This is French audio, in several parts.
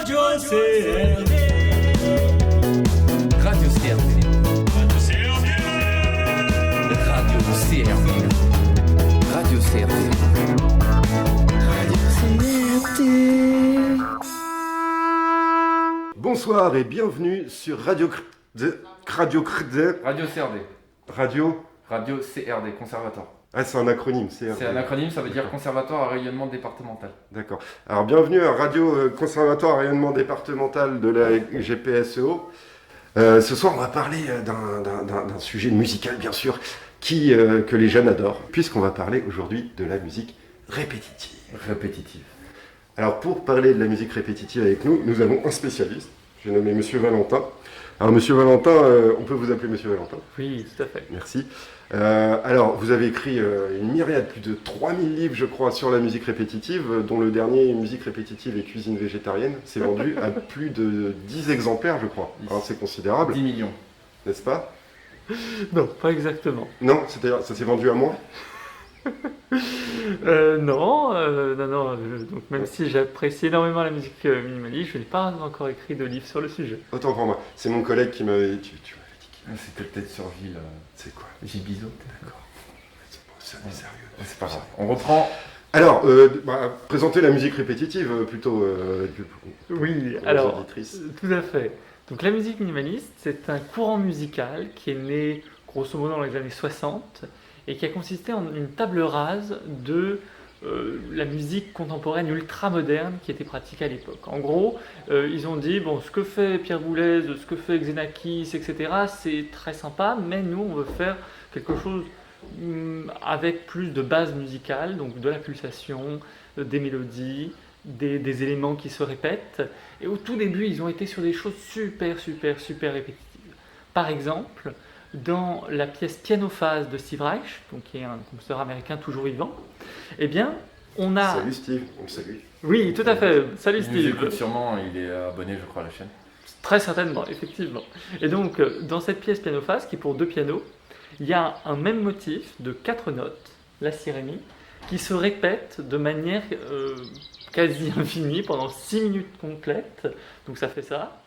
Radio CRD. Radio CRD. Radio CRD. Radio CRD. Bonsoir et bienvenue sur Radio CRD. Radio CRD. Radio. Radio CRD, Conservatoire. Ah, c'est un acronyme, CRD. C'est un acronyme, ça veut dire Conservatoire à rayonnement départemental. D'accord. Alors, bienvenue à Radio Conservatoire à rayonnement départemental de la GPSEO. Ce soir, on va parler d'un sujet musical, bien sûr, que les jeunes adorent, puisqu'on va parler aujourd'hui de la musique répétitive. Répétitive. Alors, pour parler de la musique répétitive avec nous, nous avons un spécialiste. J'ai nommé Monsieur Valentin. Alors, Monsieur Valentin, on peut vous appeler Monsieur Valentin? Oui, tout à fait. Merci. Alors, vous avez écrit une myriade, plus de 3000 livres, je crois, sur la musique répétitive, dont le dernier, Musique répétitive et cuisine végétarienne, s'est vendu à plus de 10 exemplaires, je crois. Alors, c'est considérable. 10 millions. N'est-ce pas? Non, pas exactement. Non, c'est-à-dire, ça s'est vendu à moins? Non. Donc même si j'apprécie énormément la musique minimaliste, je n'ai pas encore écrit de livre sur le sujet. Autant pour moi. C'est mon collègue qui m'avait... Tu m'avais dit qu'il... C'était peut-être sur Ville. C'est quoi? Gibizo. D'accord. C'est sérieux. C'est pas grave. On reprend. Alors, présenter la musique répétitive, plutôt... Oui, pour les alors, auditrices. tout à fait. Donc la musique minimaliste, c'est un courant musical qui est né grosso modo dans les années 60 et qui a consisté en une table rase de la musique contemporaine ultra-moderne qui était pratiquée à l'époque. En gros, ils ont dit, bon, ce que fait Pierre Boulez, ce que fait Xenakis, etc., c'est très sympa, mais nous, on veut faire quelque chose avec plus de base musicale, donc de la pulsation, des mélodies, des éléments qui se répètent. Et au tout début, ils ont été sur des choses super répétitives. Par exemple, dans la pièce Pianophase de Steve Reich, donc qui est un compositeur américain toujours vivant, eh bien, on a... Salut Steve, on le salue. Oui, tout à fait. Salut Il nous Steve. écoute sûrement, il est abonné, je crois, à la chaîne. Très certainement, effectivement. Et donc, dans cette pièce Pianophase, qui est pour 2 pianos, il y a un même motif de 4 notes, la si ré mi, qui se répète de manière quasi infinie pendant 6 minutes complètes. Donc ça fait ça.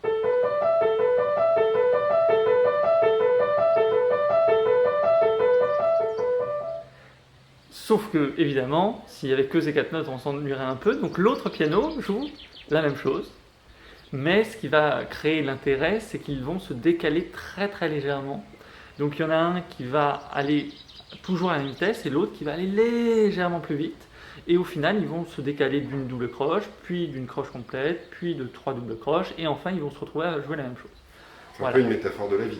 Sauf que, évidemment, s'il n'y avait que ces 4 notes, on s'ennuierait un peu. Donc l'autre piano joue la même chose. Mais ce qui va créer l'intérêt, c'est qu'ils vont se décaler très légèrement. Donc il y en a un qui va aller toujours à la même vitesse et l'autre qui va aller légèrement plus vite. Et au final, ils vont se décaler d'une double croche, puis d'une croche complète, puis de 3 doubles croches, et enfin ils vont se retrouver à jouer la même chose. C'est un peu une métaphore de la vie.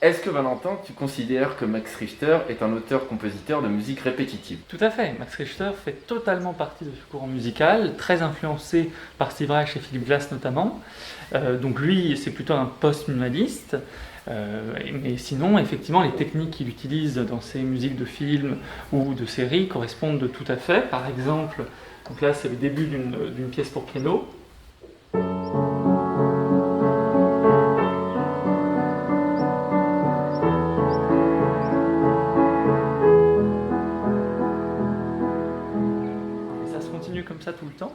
Est-ce que Valentin, tu considères que Max Richter est un auteur-compositeur de musique répétitive? Tout à fait, Max Richter fait totalement partie de ce courant musical, très influencé par Steve Reich et Philip Glass notamment. Donc lui, c'est plutôt un post-minimaliste. Mais sinon, effectivement, les techniques qu'il utilise dans ses musiques de films ou de séries correspondent tout à fait. Par exemple, donc là c'est le début d'une pièce pour piano. Et ça se continue comme ça tout le temps.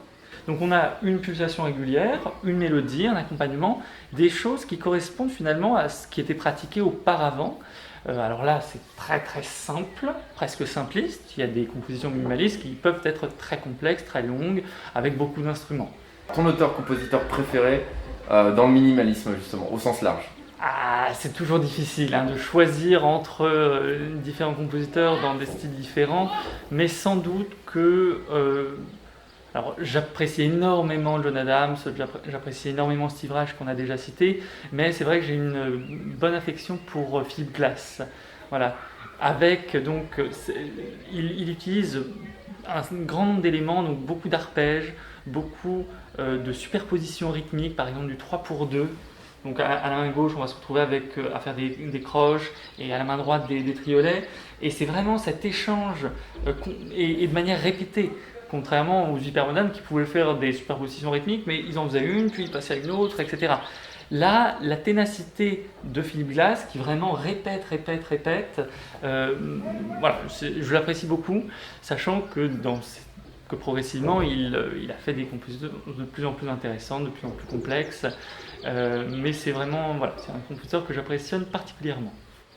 Donc on a une pulsation régulière, une mélodie, un accompagnement, des choses qui correspondent finalement à ce qui était pratiqué auparavant. Alors là, c'est très simple, presque simpliste. Il y a des compositions minimalistes qui peuvent être très complexes, très longues, avec beaucoup d'instruments. Ton auteur-compositeur préféré dans le minimalisme, justement, au sens large? Ah, c'est toujours difficile de choisir entre différents compositeurs dans des styles différents, mais sans doute que... Alors, j'apprécie énormément John Adams, j'apprécie énormément Steve Reich qu'on a déjà cité, mais c'est vrai que j'ai une bonne affection pour Philip Glass. Voilà. Avec, donc, il utilise un grand nombre d'éléments, donc beaucoup d'arpèges, beaucoup de superpositions rythmiques, par exemple du 3 pour 2. Donc à la main gauche, on va se retrouver à faire des croches, et à la main droite des triolets. Et c'est vraiment cet échange, et de manière répétée. Contrairement aux hypermodernes qui pouvaient faire des superpositions rythmiques, mais ils en faisaient une, puis ils passaient à une autre, etc. Là, la ténacité de Philip Glass, qui vraiment répète, voilà, je l'apprécie beaucoup, sachant que dans que progressivement, il a fait des compositeurs de plus en plus intéressants, de plus en plus complexes. Mais c'est vraiment, voilà, c'est un compositeur que j'apprécie particulièrement.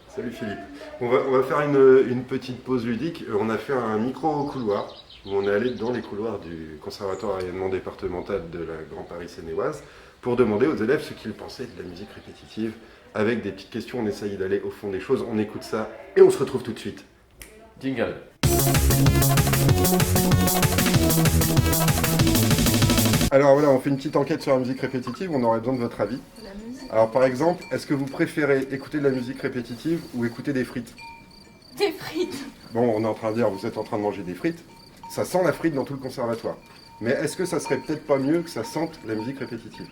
Salut Philippe. On va faire une petite pause ludique. On a fait un micro au couloir, où on est allé dans les couloirs du Conservatoire rayonnement départemental de la Grand Paris Seine-et-Oise pour demander aux élèves ce qu'ils pensaient de la musique répétitive. Avec des petites questions, on essaye d'aller au fond des choses, on écoute ça et on se retrouve tout de suite. Jingle. Alors voilà, on fait une petite enquête sur la musique répétitive, on aurait besoin de votre avis. Alors par exemple, est-ce que vous préférez écouter de la musique répétitive ou écouter des frites? Des frites. Bon, on est en train de dire, vous êtes en train de manger des frites, ça sent la frite dans tout le conservatoire. Mais est-ce que ça serait peut-être pas mieux que ça sente la musique répétitive?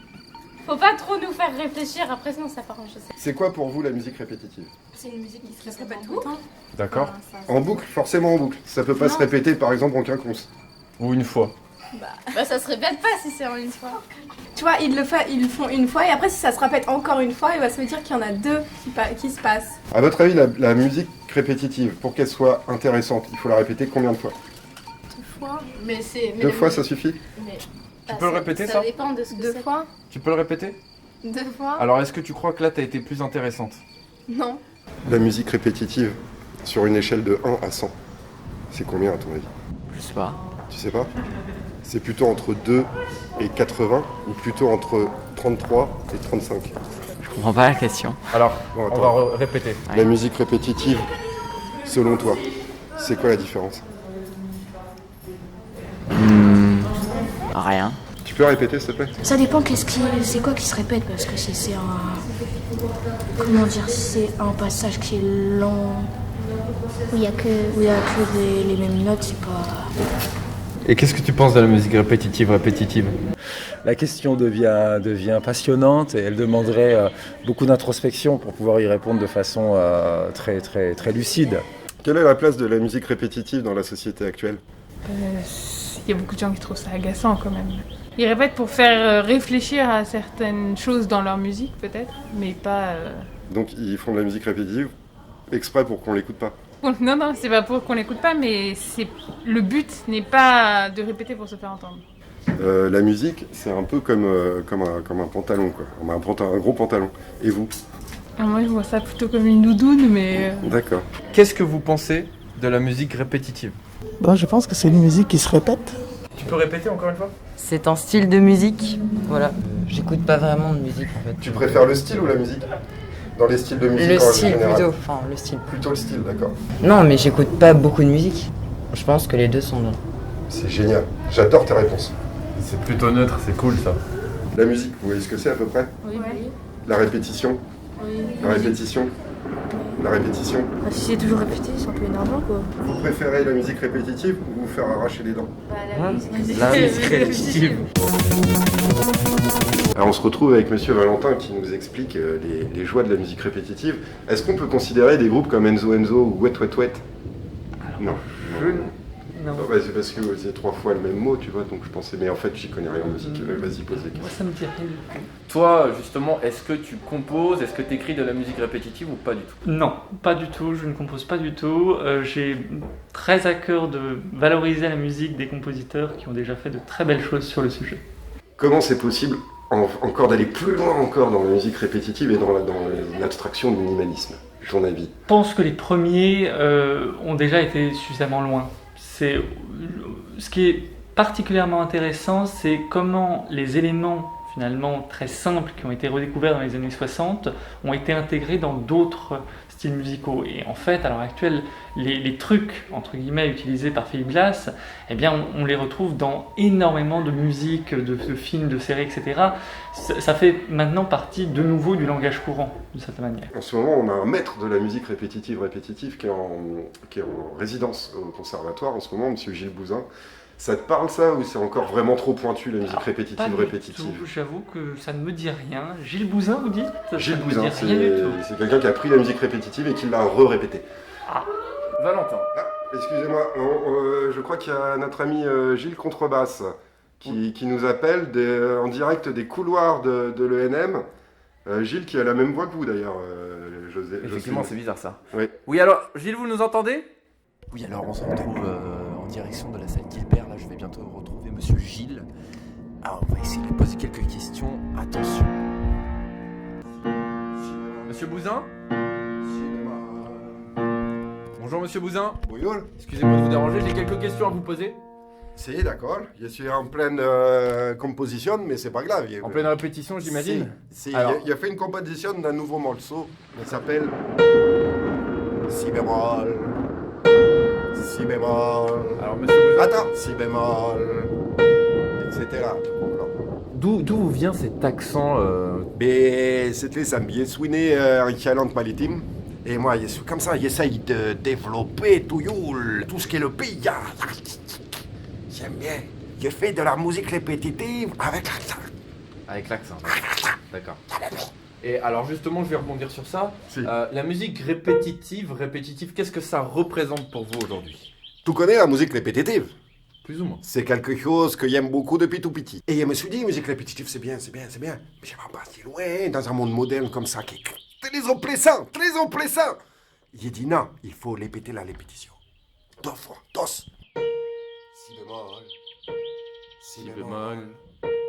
Faut pas trop nous faire réfléchir, après sinon ça part en chose. C'est quoi pour vous la musique répétitive? C'est une musique qui se répète en tout le temps. D'accord. En boucle, forcément en boucle. Ça peut pas se répéter par exemple en quinconce. Ou une fois. Bah ça se répète pas si c'est en une fois. Tu vois, ils le font une fois et après si ça se répète encore une fois, ça veut dire qu'il y en a deux qui se passent. À votre avis, la musique répétitive, pour qu'elle soit intéressante, il faut la répéter combien de fois? 2 fois. Mais c'est. Deux fois, ça suffit? Tu peux le répéter, ça dépend de ce que 2 c'est. fois. Tu peux le répéter? 2 fois. Alors, est-ce que tu crois que là, t'as été plus intéressante? Non. La musique répétitive, sur une échelle de 1 à 100, c'est combien à ton avis? Je sais pas. Tu sais pas? C'est plutôt entre 2 et 80 ou plutôt entre 33 et 35? Je comprends pas la question. Alors, Bon, on attends. va répéter. La musique répétitive, selon toi, c'est quoi la différence? Rien. Tu peux répéter s'il te plaît? Ça dépend c'est quoi qui se répète parce que si c'est un comment dire si c'est un passage qui est lent où il y a que les mêmes notes c'est pas. Et qu'est-ce que tu penses de la musique répétitive? La question devient passionnante et elle demanderait beaucoup d'introspection pour pouvoir y répondre de façon très lucide. Quelle est la place de la musique répétitive dans la société actuelle? Il y a beaucoup de gens qui trouvent ça agaçant quand même. Ils répètent pour faire réfléchir à certaines choses dans leur musique peut-être, mais pas... Donc ils font de la musique répétitive exprès pour qu'on l'écoute pas. Non, c'est pas pour qu'on l'écoute pas, mais le but n'est pas de répéter pour se faire entendre. La musique, c'est un peu comme un pantalon, quoi. Un gros pantalon. Et vous? Moi je vois ça plutôt comme une doudoune, mais... D'accord. Qu'est-ce que vous pensez de la musique répétitive? Bon, je pense que c'est une musique qui se répète. Tu peux répéter encore une fois? C'est un style de musique, voilà. J'écoute pas vraiment de musique en fait. Tu préfères le style ou la musique? Dans les styles de musique Le en style général. plutôt, enfin le style. Plutôt le style, d'accord. Non, mais j'écoute pas beaucoup de musique. Je pense que les deux sont bien. C'est génial. J'adore tes réponses. C'est plutôt neutre, c'est cool ça. La musique, vous voyez ce que c'est à peu près? Oui. La répétition. La répétition. La répétition. Si c'est toujours répété c'est un peu énervant quoi. Vous préférez la musique répétitive ou vous faire arracher les dents? La musique répétitive. Alors on se retrouve avec Monsieur Valentin qui nous explique les joies de la musique répétitive. Est-ce qu'on peut considérer des groupes comme Enzo ou Wet Wet Wet? Non. Non. Non, bah, c'est parce que c'est 3 fois le même mot, tu vois, donc je pensais, mais en fait j'y connais rien en musique. Vas-y, pose les questions. Moi ça me dit rien du tout. Toi, justement, est-ce que tu composes, est-ce que tu écris de la musique répétitive ou pas du tout? Non, pas du tout, je ne compose pas du tout. J'ai très à cœur de valoriser la musique des compositeurs qui ont déjà fait de très belles choses sur le sujet. Comment c'est possible encore d'aller plus loin encore dans la musique répétitive et dans l'abstraction du minimalisme, à ton avis? Je pense que les premiers ont déjà été suffisamment loin. Ce qui est particulièrement intéressant, c'est comment les éléments finalement très simples qui ont été redécouverts dans les années 60 ont été intégrés dans d'autres styles musicaux. Et en fait, à l'heure actuelle, les trucs, entre guillemets, utilisés par Philip Glass, eh bien, on les retrouve dans énormément de musique, de films, de séries, etc. Ça fait maintenant partie de nouveau du langage courant, de cette manière. En ce moment, on a un maître de la musique répétitive qui est en résidence au conservatoire en ce moment, Monsieur Gilles Bouzin. Ça te parle ça ou c'est encore vraiment trop pointu la musique répétitive? J'avoue que ça ne me dit rien. Gilles Bouzin, vous dites? Gilles Ça ne me Bouzin, dit rien du tout. c'est quelqu'un qui a pris la musique répétitive et qui l'a re-répétée. Valentin. Ah, excusez-moi, je crois qu'il y a notre ami Gilles Contrebasse qui nous appelle en direct des couloirs de l'ENM. Gilles qui a la même voix que vous d'ailleurs, José. Effectivement, c'est bizarre ça. Oui. Oui, alors, Gilles, vous nous entendez? Oui, alors on se retrouve en direction de la salle Gilbert. Là, je vais bientôt retrouver Monsieur Gilles. Alors, on va essayer de lui poser quelques questions. Attention. Monsieur Bouzin? Bonjour Monsieur Bouzin. Bonjour. Excusez-moi de vous déranger, j'ai quelques questions à vous poser. C'est d'accord. Je suis en pleine composition, mais c'est pas grave. En pleine répétition, j'imagine. Alors... Il a fait une composition d'un nouveau morceau. Il s'appelle Si bémol. Si bémol. Alors Monsieur Bouzin. Attends. Si bémol. Etc. D'où vous vient cet accent Mais c'était ça. Je suis né en Charente-Maritime. Et moi, je suis comme ça. J'essaye de développer tout ce qui est le pays. J'aime bien. Je fais de la musique répétitive avec l'accent. Avec l'accent. D'accord. Et alors justement, je vais rebondir sur ça. Si. La musique répétitive, qu'est-ce que ça représente pour vous aujourd'hui? Tu connais la musique répétitive? Plus ou moins. C'est quelque chose que j'aime beaucoup depuis tout petit. Et je me suis dit, musique répétitive, c'est bien. Mais je vais pas si loin, dans un monde moderne comme ça, qui est très oppressant. J'ai dit non, il faut répéter la répétition. 2 fois, 2. Si bémol. Si bémol.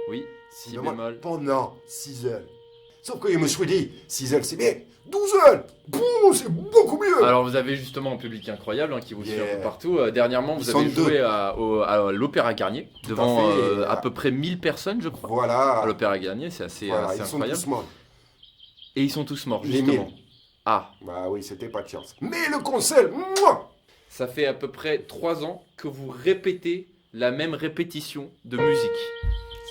Oui, si bémol. Pendant 6 heures. Sauf que je me suis dit, 6 heures c'est bien, 12 heures, boum, c'est beaucoup mieux. Alors vous avez justement un public incroyable qui vous suit un peu partout. Dernièrement, vous avez Ils sont joué à l'Opéra Garnier, Tout devant à fait, à peu près 1000 personnes, je crois. Voilà. À l'Opéra Garnier, c'est assez, Voilà, assez ils sont incroyable. tous morts. Et ils sont tous morts, Les justement. 1000. Ah, Bah oui, c'était pas de chance. Mais le concert, moi, ça fait à peu près 3 ans que vous répétez la même répétition de musique.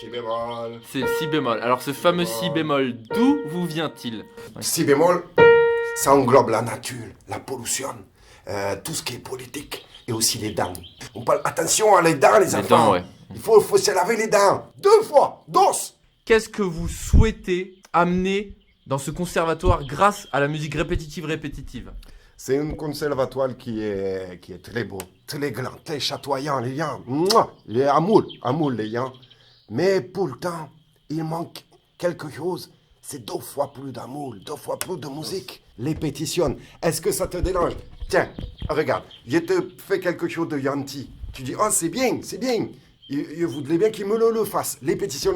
Si bémol. C'est le si bémol. Alors ce fameux si bémol, d'où vous vient-il? Si bémol, ça englobe la nature, la pollution, tout ce qui est politique et aussi les dents. On parle attention à les dents, les enfants. dents, ouais. Il faut se laver les dents 2 fois, 2. Qu'est-ce que vous souhaitez amener dans ce conservatoire grâce à la musique répétitive? C'est un conservatoire qui est très beau, très grand, très chatoyant, les gens. Mouah, il est amour les gens. Mais pourtant, il manque quelque chose. C'est 2 fois plus d'amour, 2 fois plus de musique. Les pétitions, est-ce que ça te dérange? Tiens, regarde, je te fais quelque chose de gentil. Tu dis, oh c'est bien. Je voudrais bien qu'il me le fasse. Les pétitions.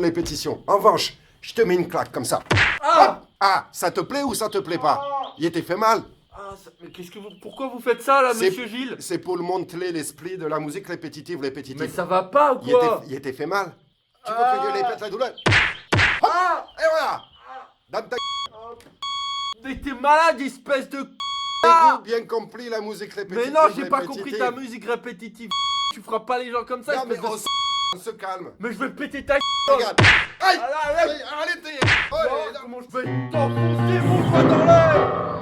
En revanche, je te mets une claque comme ça. Ah, ça te plaît ou ça te plaît pas? Il était fait mal. Mais pourquoi vous faites ça là, Monsieur Gilles? C'est pour montrer l'esprit de la musique répétitive. Mais ça va pas ou quoi? Il était fait mal. Tu veux que je répète la douleur? Et voilà. Dans ta... Mais t'es malade, espèce de... Écoute, bien compris la musique répétitive. Mais non, j'ai pas compris ta musique répétitive. Tu feras pas les gens comme ça, Non, mais espèce de... on se calme. Mais je vais péter ta... Regarde. Aïe. Arrêtez. Comment je vais t'enfoncer mon doigt dans l'air?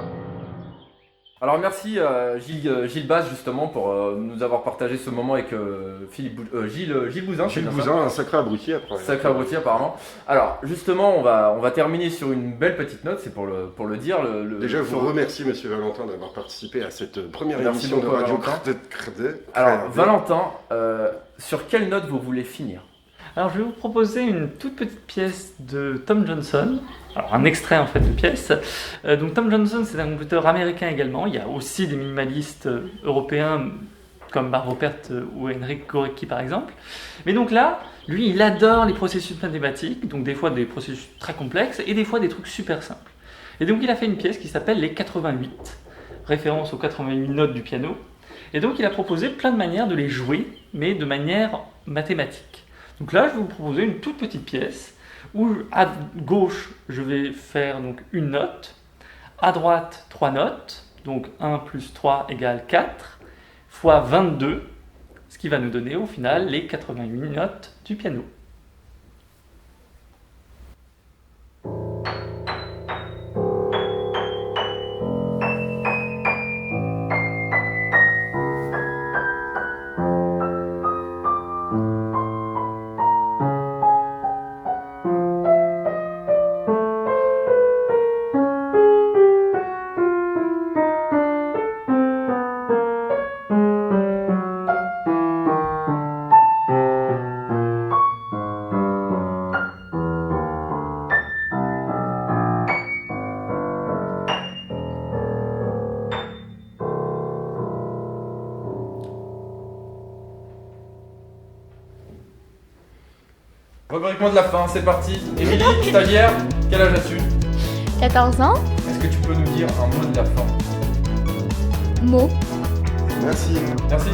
Alors merci Gilles Basse justement pour nous avoir partagé ce moment avec Gilles Bouzin. Gilles Bouzin, un sacré abruti après. Sacré abruti apparemment. Alors justement on va terminer sur une belle petite note, c'est pour le dire. Déjà je vous remercie Monsieur Valentin d'avoir participé à cette première Merci émission de beaucoup, Radio Valentin. Crédit. Alors Valentin, sur quelle note vous voulez finir? Alors je vais vous proposer une toute petite pièce de Tom Johnson, alors un extrait en fait de pièce. Donc Tom Johnson c'est un compositeur américain également, il y a aussi des minimalistes européens comme Bart Ruppert ou Henryk Górecki par exemple. Mais donc là, lui il adore les processus mathématiques, donc des fois des processus très complexes et des fois des trucs super simples. Et donc il a fait une pièce qui s'appelle les 88, référence aux 88 notes du piano. Et donc il a proposé plein de manières de les jouer, mais de manière mathématique. Donc là, je vais vous proposer une toute petite pièce où à gauche, je vais faire donc une note, à droite, 3 notes, donc 1 plus 3 égale 4, fois 22, ce qui va nous donner au final les 88 notes du piano. rubrique mot de la fin, c'est parti. Émilie, stagiaire, quel âge as-tu? 14 ans. Est-ce que tu peux nous dire un mot de la fin? Mot. Merci. Merci.